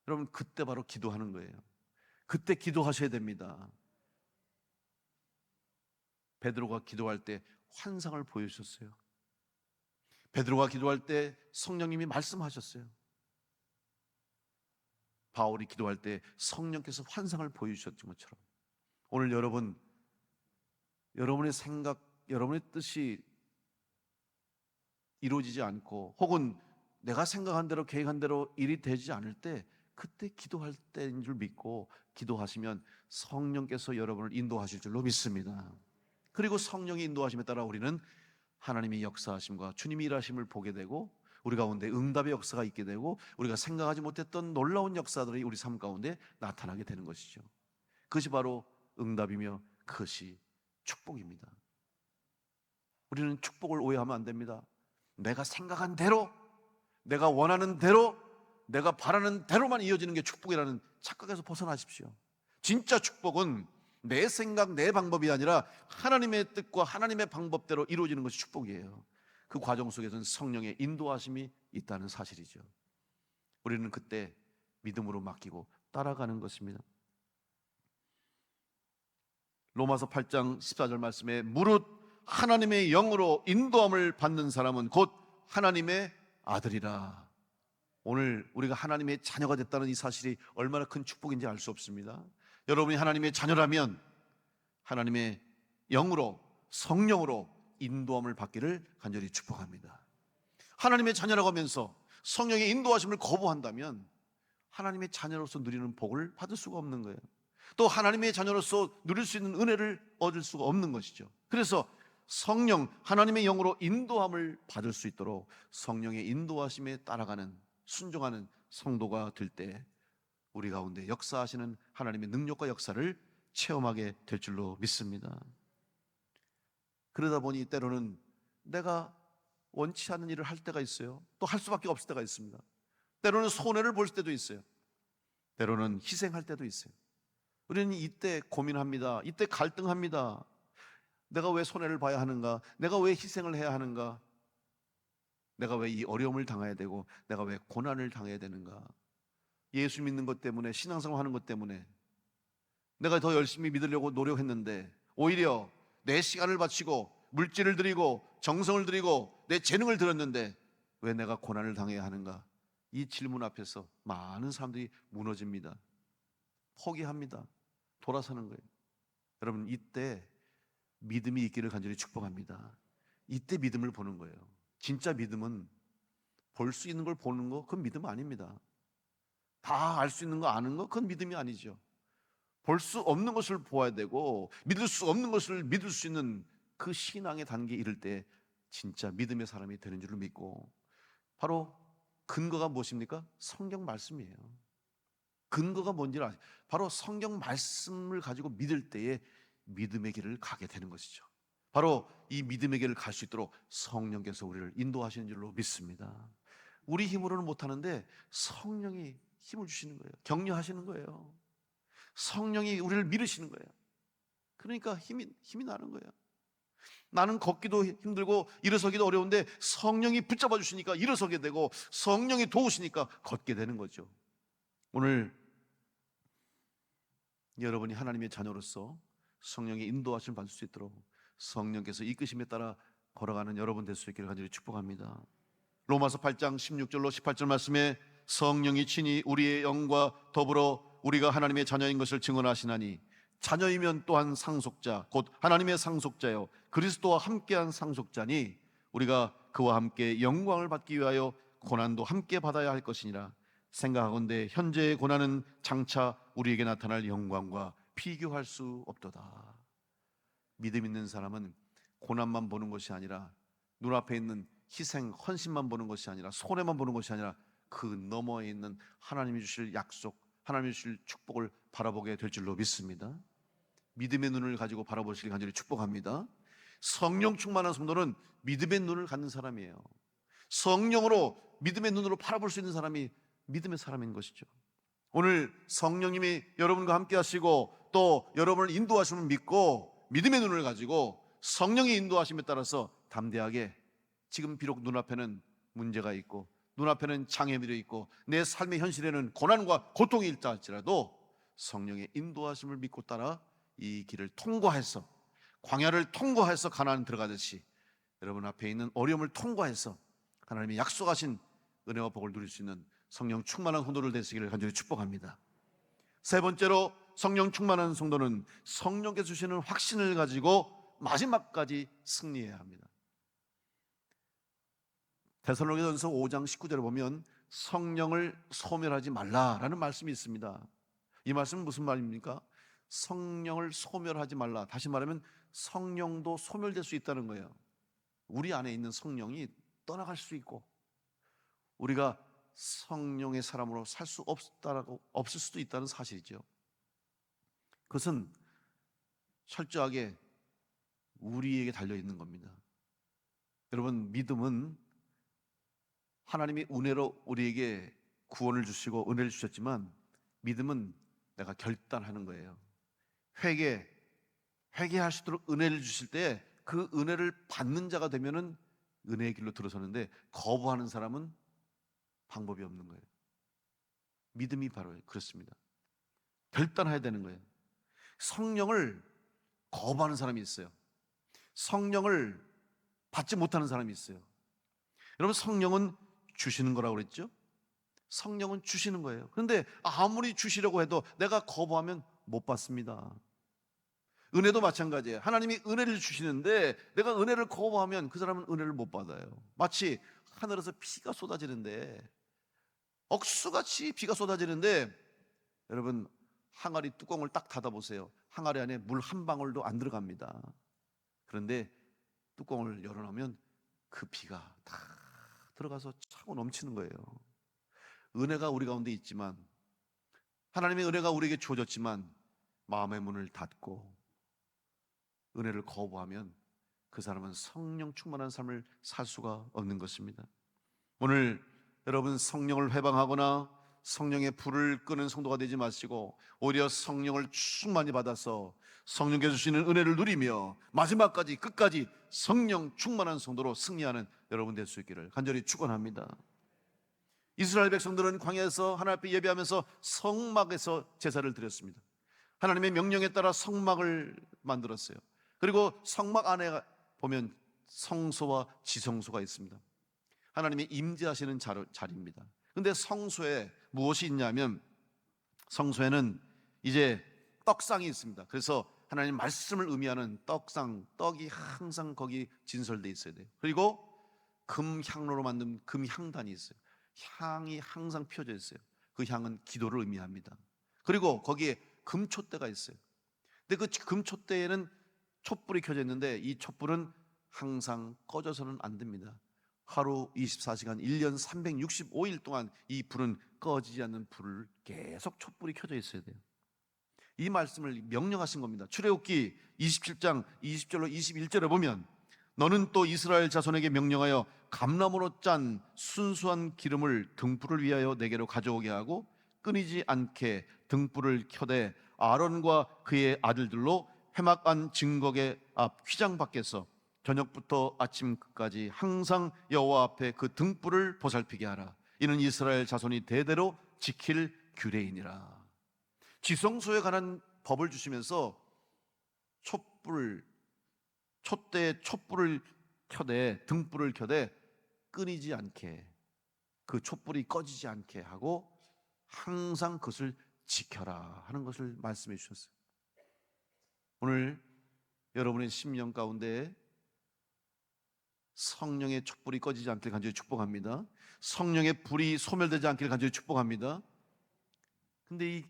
여러분, 그때 바로 기도하는 거예요. 그때 기도하셔야 됩니다. 베드로가 기도할 때 환상을 보여주셨어요. 베드로가 기도할 때 성령님이 말씀하셨어요. 바울이 기도할 때 성령께서 환상을 보여주셨던 것처럼 오늘 여러분, 여러분의 생각, 여러분의 뜻이 이루어지지 않고 혹은 내가 생각한 대로 계획한 대로 일이 되지 않을 때 그때 기도할 때인 줄 믿고 기도하시면 성령께서 여러분을 인도하실 줄로 믿습니다. 그리고 성령의 인도하심에 따라 우리는 하나님의 역사하심과 주님이 일하심을 보게 되고 우리 가운데 응답의 역사가 있게 되고 우리가 생각하지 못했던 놀라운 역사들이 우리 삶 가운데 나타나게 되는 것이죠. 그것이 바로 응답이며 그것이 축복입니다. 우리는 축복을 오해하면 안 됩니다. 내가 생각한 대로, 내가 원하는 대로 내가 바라는 대로만 이어지는 게 축복이라는 착각에서 벗어나십시오. 진짜 축복은 내 생각, 내 방법이 아니라 하나님의 뜻과 하나님의 방법대로 이루어지는 것이 축복이에요. 그 과정 속에서는 성령의 인도하심이 있다는 사실이죠. 우리는 그때 믿음으로 맡기고 따라가는 것입니다. 로마서 8장 14절 말씀에 무릇 하나님의 영으로 인도함을 받는 사람은 곧 하나님의 아들이라. 오늘 우리가 하나님의 자녀가 됐다는 이 사실이 얼마나 큰 축복인지 알 수 없습니다. 여러분이 하나님의 자녀라면 하나님의 영으로, 성령으로 인도함을 받기를 간절히 축복합니다. 하나님의 자녀라고 하면서 성령의 인도하심을 거부한다면 하나님의 자녀로서 누리는 복을 받을 수가 없는 거예요. 또 하나님의 자녀로서 누릴 수 있는 은혜를 얻을 수가 없는 것이죠. 그래서 성령, 하나님의 영으로 인도함을 받을 수 있도록 성령의 인도하심에 따라가는, 순종하는 성도가 될 때 우리 가운데 역사하시는 하나님의 능력과 역사를 체험하게 될 줄로 믿습니다. 그러다 보니 때로는 내가 원치 않는 일을 할 때가 있어요. 또 할 수밖에 없을 때가 있습니다. 때로는 손해를 볼 때도 있어요. 때로는 희생할 때도 있어요. 우리는 이때 고민합니다. 이때 갈등합니다. 내가 왜 손해를 봐야 하는가? 내가 왜 희생을 해야 하는가? 내가 왜 이 어려움을 당해야 되고 내가 왜 고난을 당해야 되는가? 예수 믿는 것 때문에, 신앙생활 하는 것 때문에 내가 더 열심히 믿으려고 노력했는데 오히려 내 시간을 바치고 물질을 드리고 정성을 드리고 내 재능을 들였는데 왜 내가 고난을 당해야 하는가? 이 질문 앞에서 많은 사람들이 무너집니다. 포기합니다. 돌아서는 거예요. 여러분, 이때 믿음이 있기를 간절히 축복합니다. 이때 믿음을 보는 거예요. 진짜 믿음은 볼 수 있는 걸 보는 거, 그건 믿음 아닙니다. 다 알 수 있는 거 아는 거, 그건 믿음이 아니죠. 볼 수 없는 것을 보아야 되고 믿을 수 없는 것을 믿을 수 있는 그 신앙의 단계에 이를 때 진짜 믿음의 사람이 되는 줄을 믿고, 바로 근거가 무엇입니까? 성경 말씀이에요. 근거가 뭔지를 아세요? 바로 성경 말씀을 가지고 믿을 때에 믿음의 길을 가게 되는 것이죠. 바로 이 믿음의 길을 갈 수 있도록 성령께서 우리를 인도하시는 줄로 믿습니다. 우리 힘으로는 못하는데 성령이 힘을 주시는 거예요. 격려하시는 거예요. 성령이 우리를 밀으시는 거예요. 그러니까 힘이 나는 거예요. 나는 걷기도 힘들고 일어서기도 어려운데 성령이 붙잡아 주시니까 일어서게 되고 성령이 도우시니까 걷게 되는 거죠. 오늘 여러분이 하나님의 자녀로서 성령의 인도하심을 받을 수 있도록 성령께서 이끄심에 따라 걸어가는 여러분 될 수 있기를 간절히 축복합니다. 로마서 8장 16절로 18절 말씀에 성령이 친히 우리의 영과 더불어 우리가 하나님의 자녀인 것을 증언하시나니 자녀이면 또한 상속자 곧 하나님의 상속자요 그리스도와 함께한 상속자니 우리가 그와 함께 영광을 받기 위하여 고난도 함께 받아야 할 것이니라. 생각하건대 현재의 고난은 장차 우리에게 나타날 영광과 비교할 수 없도다. 믿음 있는 사람은 고난만 보는 것이 아니라 눈앞에 있는 희생, 헌신만 보는 것이 아니라 손해만 보는 것이 아니라 그 너머에 있는 하나님이 주실 약속, 하나님이 주실 축복을 바라보게 될 줄로 믿습니다. 믿음의 눈을 가지고 바라보시길 간절히 축복합니다. 성령 충만한 성도는 믿음의 눈을 갖는 사람이에요. 성령으로 믿음의 눈으로 바라볼 수 있는 사람이 믿음의 사람인 것이죠. 오늘 성령님이 여러분과 함께 하시고 또 여러분을 인도하시면 믿고 믿음의 눈을 가지고 성령의 인도하심에 따라서 담대하게, 지금 비록 눈앞에는 문제가 있고 눈앞에는 장애물이 있고 내 삶의 현실에는 고난과 고통이 있다 할지라도 성령의 인도하심을 믿고 따라 이 길을 통과해서, 광야를 통과해서 가나안 들어가듯이 여러분 앞에 있는 어려움을 통과해서 하나님이 약속하신 은혜와 복을 누릴 수 있는 성령 충만한 성도를 되시기를 간절히 축복합니다. 세 번째로, 성령 충만한 성도는 성령께서 주시는 확신을 가지고 마지막까지 승리해야 합니다. 데살로니가전서 5장 19절에 보면 성령을 소멸하지 말라라는 말씀이 있습니다. 이 말씀은 무슨 말입니까? 성령을 소멸하지 말라. 다시 말하면 성령도 소멸될 수 있다는 거예요. 우리 안에 있는 성령이 떠나갈 수 있고 우리가 성령의 사람으로 살 수 없을 수도 있다는 사실이죠. 그것은 철저하게 우리에게 달려있는 겁니다. 여러분, 믿음은 하나님의 은혜로 우리에게 구원을 주시고 은혜를 주셨지만 믿음은 내가 결단하는 거예요. 회개할 수 있도록 은혜를 주실 때 그 은혜를 받는 자가 되면은 은혜의 길로 들어서는데, 거부하는 사람은 방법이 없는 거예요. 믿음이 바로 그렇습니다. 결단해야 되는 거예요. 성령을 거부하는 사람이 있어요. 성령을 받지 못하는 사람이 있어요. 여러분, 성령은 주시는 거라고 그랬죠? 성령은 주시는 거예요. 그런데 아무리 주시려고 해도 내가 거부하면 못 받습니다. 은혜도 마찬가지예요. 하나님이 은혜를 주시는데 내가 은혜를 거부하면 그 사람은 은혜를 못 받아요. 마치 하늘에서 비가 쏟아지는데, 억수같이 비가 쏟아지는데, 여러분, 항아리 뚜껑을 딱 닫아보세요. 항아리 안에 물 한 방울도 안 들어갑니다. 그런데 뚜껑을 열어놓으면 그 비가 다 들어가서 차고 넘치는 거예요. 은혜가 우리 가운데 있지만, 하나님의 은혜가 우리에게 주어졌지만 마음의 문을 닫고 은혜를 거부하면 그 사람은 성령 충만한 삶을 살 수가 없는 것입니다. 오늘 여러분, 성령을 회방하거나 성령의 불을 끄는 성도가 되지 마시고 오히려 성령을 충만히 받아서 성령께서 주시는 은혜를 누리며 마지막까지 끝까지 성령 충만한 성도로 승리하는 여러분 될 수 있기를 간절히 축원합니다. 이스라엘 백성들은 광야에서 하나님 앞에 예배하면서 성막에서 제사를 드렸습니다. 하나님의 명령에 따라 성막을 만들었어요. 그리고 성막 안에 보면 성소와 지성소가 있습니다. 하나님이 임재하시는 자리입니다. 그런데 성소에 무엇이 있냐면, 성소에는 이제 떡상이 있습니다. 그래서 하나님 말씀을 의미하는 떡상, 떡이 항상 거기 진설되어 있어야 돼요. 그리고 금향로로 만든 금향단이 있어요. 향이 항상 피어져 있어요. 그 향은 기도를 의미합니다. 그리고 거기에 금촛대가 있어요. 근데 그 금촛대에는 촛불이 켜져 있는데 이 촛불은 항상 꺼져서는 안 됩니다. 하루 24시간 1년 365일 동안 이 불은 꺼지지 않는 불을 계속 촛불이 켜져 있어야 돼요. 이 말씀을 명령하신 겁니다. 출애굽기 27장 20절로 21절에 보면, 너는 또 이스라엘 자손에게 명령하여 감나무로 짠 순수한 기름을 등불을 위하여 내게로 가져오게 하고 끊이지 않게 등불을 켜되 아론과 그의 아들들로 회막 안 증거계 앞 휘장 밖에서 저녁부터 아침 끝까지 항상 여호와 앞에 그 등불을 보살피게 하라. 이는 이스라엘 자손이 대대로 지킬 규례이니라. 지성소에 관한 법을 주시면서 촛대에 촛불을 켜되 등불을 켜되 끊이지 않게, 그 촛불이 꺼지지 않게 하고 항상 그것을 지켜라 하는 것을 말씀해 주셨어요. 오늘 여러분의 심령 가운데 성령의 촛불이 꺼지지 않길 간절히 축복합니다. 성령의 불이 소멸되지 않길 간절히 축복합니다. 근데 이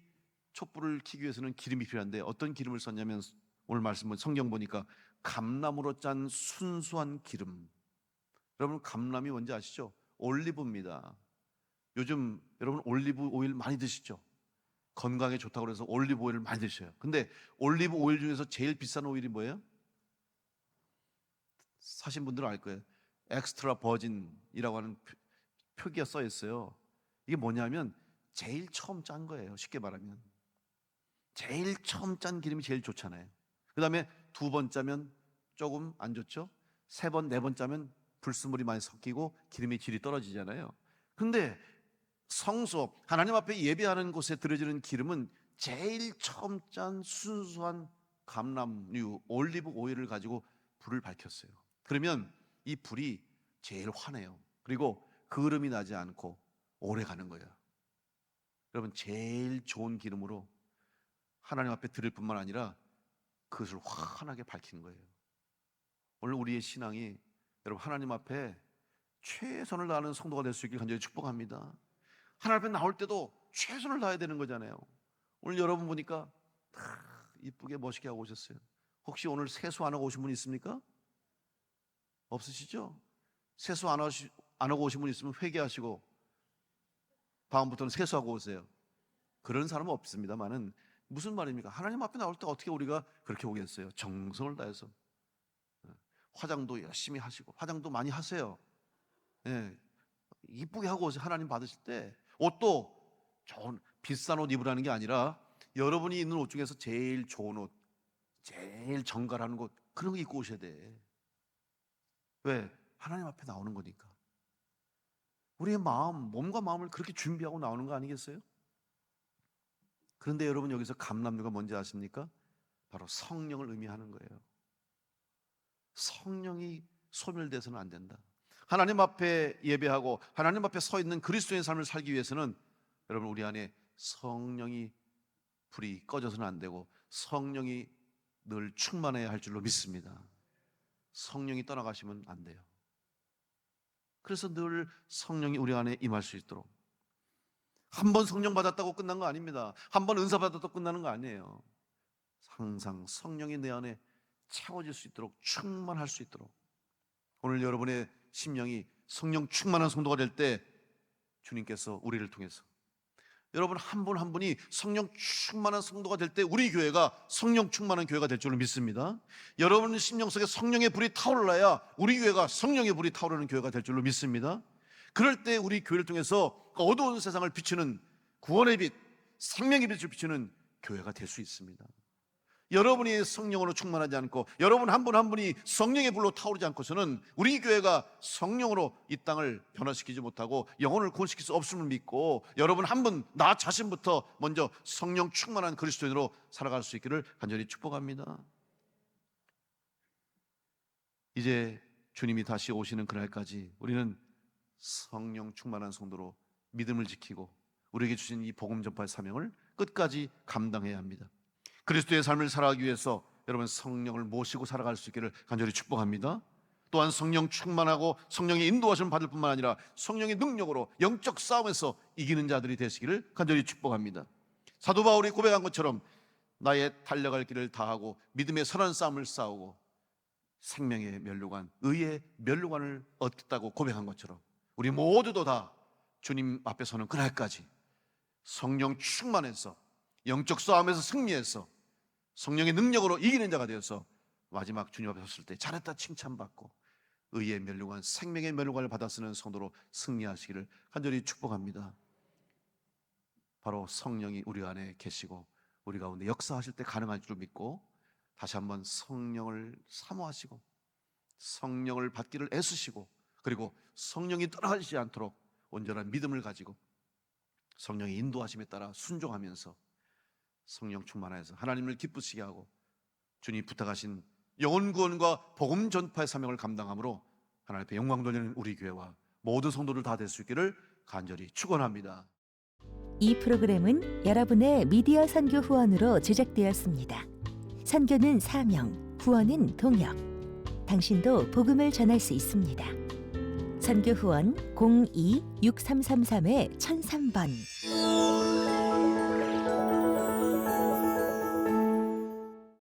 촛불을 켜기 위해서는 기름이 필요한데 어떤 기름을 썼냐면, 오늘 말씀은 성경 보니까 감람으로 짠 순수한 기름. 여러분, 감람이 뭔지 아시죠? 올리브입니다. 요즘 여러분 올리브 오일 많이 드시죠? 건강에 좋다고 해서 올리브 오일을 많이 드셔요. 근데 올리브 오일 중에서 제일 비싼 오일이 뭐예요? 사신 분들은 알 거예요. 엑스트라 버진이라고 하는 표기가 써 있어요. 이게 뭐냐면 제일 처음 짠 거예요. 쉽게 말하면 제일 처음 짠 기름이 제일 좋잖아요. 그 다음에 두 번 짜면 조금 안 좋죠. 세 번, 네 번 짜면 불순물이 많이 섞이고 기름의 질이 떨어지잖아요. 근데 성소, 하나님 앞에 예배하는 곳에 들여지는 기름은 제일 처음 짠 순수한 감람류 올리브 오일을 가지고 불을 밝혔어요. 그러면 이 불이 제일 환해요. 그리고 그름이 나지 않고 오래 가는 거예요. 여러분, 제일 좋은 기름으로 하나님 앞에 드릴 뿐만 아니라 그것을 환하게 밝히는 거예요. 오늘 우리의 신앙이 여러분 하나님 앞에 최선을 다하는 성도가 될 수 있길 간절히 축복합니다. 하나님 앞에 나올 때도 최선을 다해야 되는 거잖아요. 오늘 여러분 보니까 다 이쁘게 멋있게 하고 오셨어요. 혹시 오늘 세수 안 하고 오신 분 있습니까? 없으시죠? 세수 안 하고 오신 분 있으면 회개하시고 다음부터는 세수하고 오세요. 그런 사람은 없습니다만은 무슨 말입니까? 하나님 앞에 나올 때 어떻게 우리가 그렇게 오겠어요? 정성을 다해서 화장도 열심히 하시고 화장도 많이 하세요. 예, 이쁘게 하고 오세요. 하나님 받으실 때 옷도 좋은 비싼 옷 입으라는 게 아니라 여러분이 입는 옷 중에서 제일 좋은 옷, 제일 정갈한 옷, 그런 거 입고 오셔야 돼. 왜? 하나님 앞에 나오는 거니까. 우리의 마음, 몸과 마음을 그렇게 준비하고 나오는 거 아니겠어요? 그런데 여러분, 여기서 감람류가 뭔지 아십니까? 바로 성령을 의미하는 거예요. 성령이 소멸돼서는 안 된다. 하나님 앞에 예배하고 하나님 앞에 서 있는 그리스도의 삶을 살기 위해서는 여러분, 우리 안에 성령이 불이 꺼져서는 안 되고 성령이 늘 충만해야 할 줄로 믿습니다. 성령이 떠나가시면 안 돼요. 그래서 늘 성령이 우리 안에 임할 수 있도록, 한 번 성령 받았다고 끝난 거 아닙니다. 한 번 은사 받았다고 끝나는 거 아니에요. 항상 성령이 내 안에 채워질 수 있도록, 충만할 수 있도록, 오늘 여러분의 심령이 성령 충만한 성도가 될 때 주님께서 우리를 통해서, 여러분 한 분 한 분이 성령 충만한 성도가 될 때 우리 교회가 성령 충만한 교회가 될 줄로 믿습니다. 여러분 심령 속에 성령의 불이 타올라야 우리 교회가 성령의 불이 타오르는 교회가 될 줄로 믿습니다. 그럴 때 우리 교회를 통해서 어두운 세상을 비추는 구원의 빛, 생명의 빛을 비추는 교회가 될 수 있습니다. 여러분이 성령으로 충만하지 않고 여러분 한 분 한 분이 성령의 불로 타오르지 않고서는 우리 교회가 성령으로 이 땅을 변화시키지 못하고 영혼을 구원시킬 수 없음을 믿고, 여러분 한 분, 나 자신부터 먼저 성령 충만한 그리스도인으로 살아갈 수 있기를 간절히 축복합니다. 이제 주님이 다시 오시는 그날까지 우리는 성령 충만한 성도로 믿음을 지키고 우리에게 주신 이 복음 전파의 사명을 끝까지 감당해야 합니다. 그리스도의 삶을 살아가기 위해서 여러분 성령을 모시고 살아갈 수 있기를 간절히 축복합니다. 또한 성령 충만하고 성령의 인도하심을 받을 뿐만 아니라 성령의 능력으로 영적 싸움에서 이기는 자들이 되시기를 간절히 축복합니다. 사도 바울이 고백한 것처럼 나의 달려갈 길을 다하고 믿음의 선한 싸움을 싸우고 생명의 면류관, 의의 면류관을 얻겠다고 고백한 것처럼 우리 모두도 다 주님 앞에 서는 그날까지 성령 충만해서 영적 싸움에서 승리해서 성령의 능력으로 이기는 자가 되어서 마지막 주님 앞에 섰을 때 잘했다 칭찬받고 의의 면류관, 생명의 면류관을 받아 쓰는 성도로 승리하시기를 간절히 축복합니다. 바로 성령이 우리 안에 계시고 우리 가운데 역사하실 때 가능할 줄 믿고 다시 한번 성령을 사모하시고 성령을 받기를 애쓰시고, 그리고 성령이 떠나가지 않도록 온전한 믿음을 가지고 성령의 인도하심에 따라 순종하면서 성령 충만해서 하나님을 기쁘시게 하고 주님 부탁하신 영혼 구원과 복음 전파의 사명을 감당함으로 하나님 앞에 영광 돌리는 우리 교회와 모든 성도들 다 될 수 있기를 간절히 축원합니다. 이 프로그램은 여러분의 미디어 선교 후원으로 제작되었습니다. 선교는 사명, 후원은 동역. 당신도 복음을 전할 수 있습니다. 선교 후원 02-6333-1003번.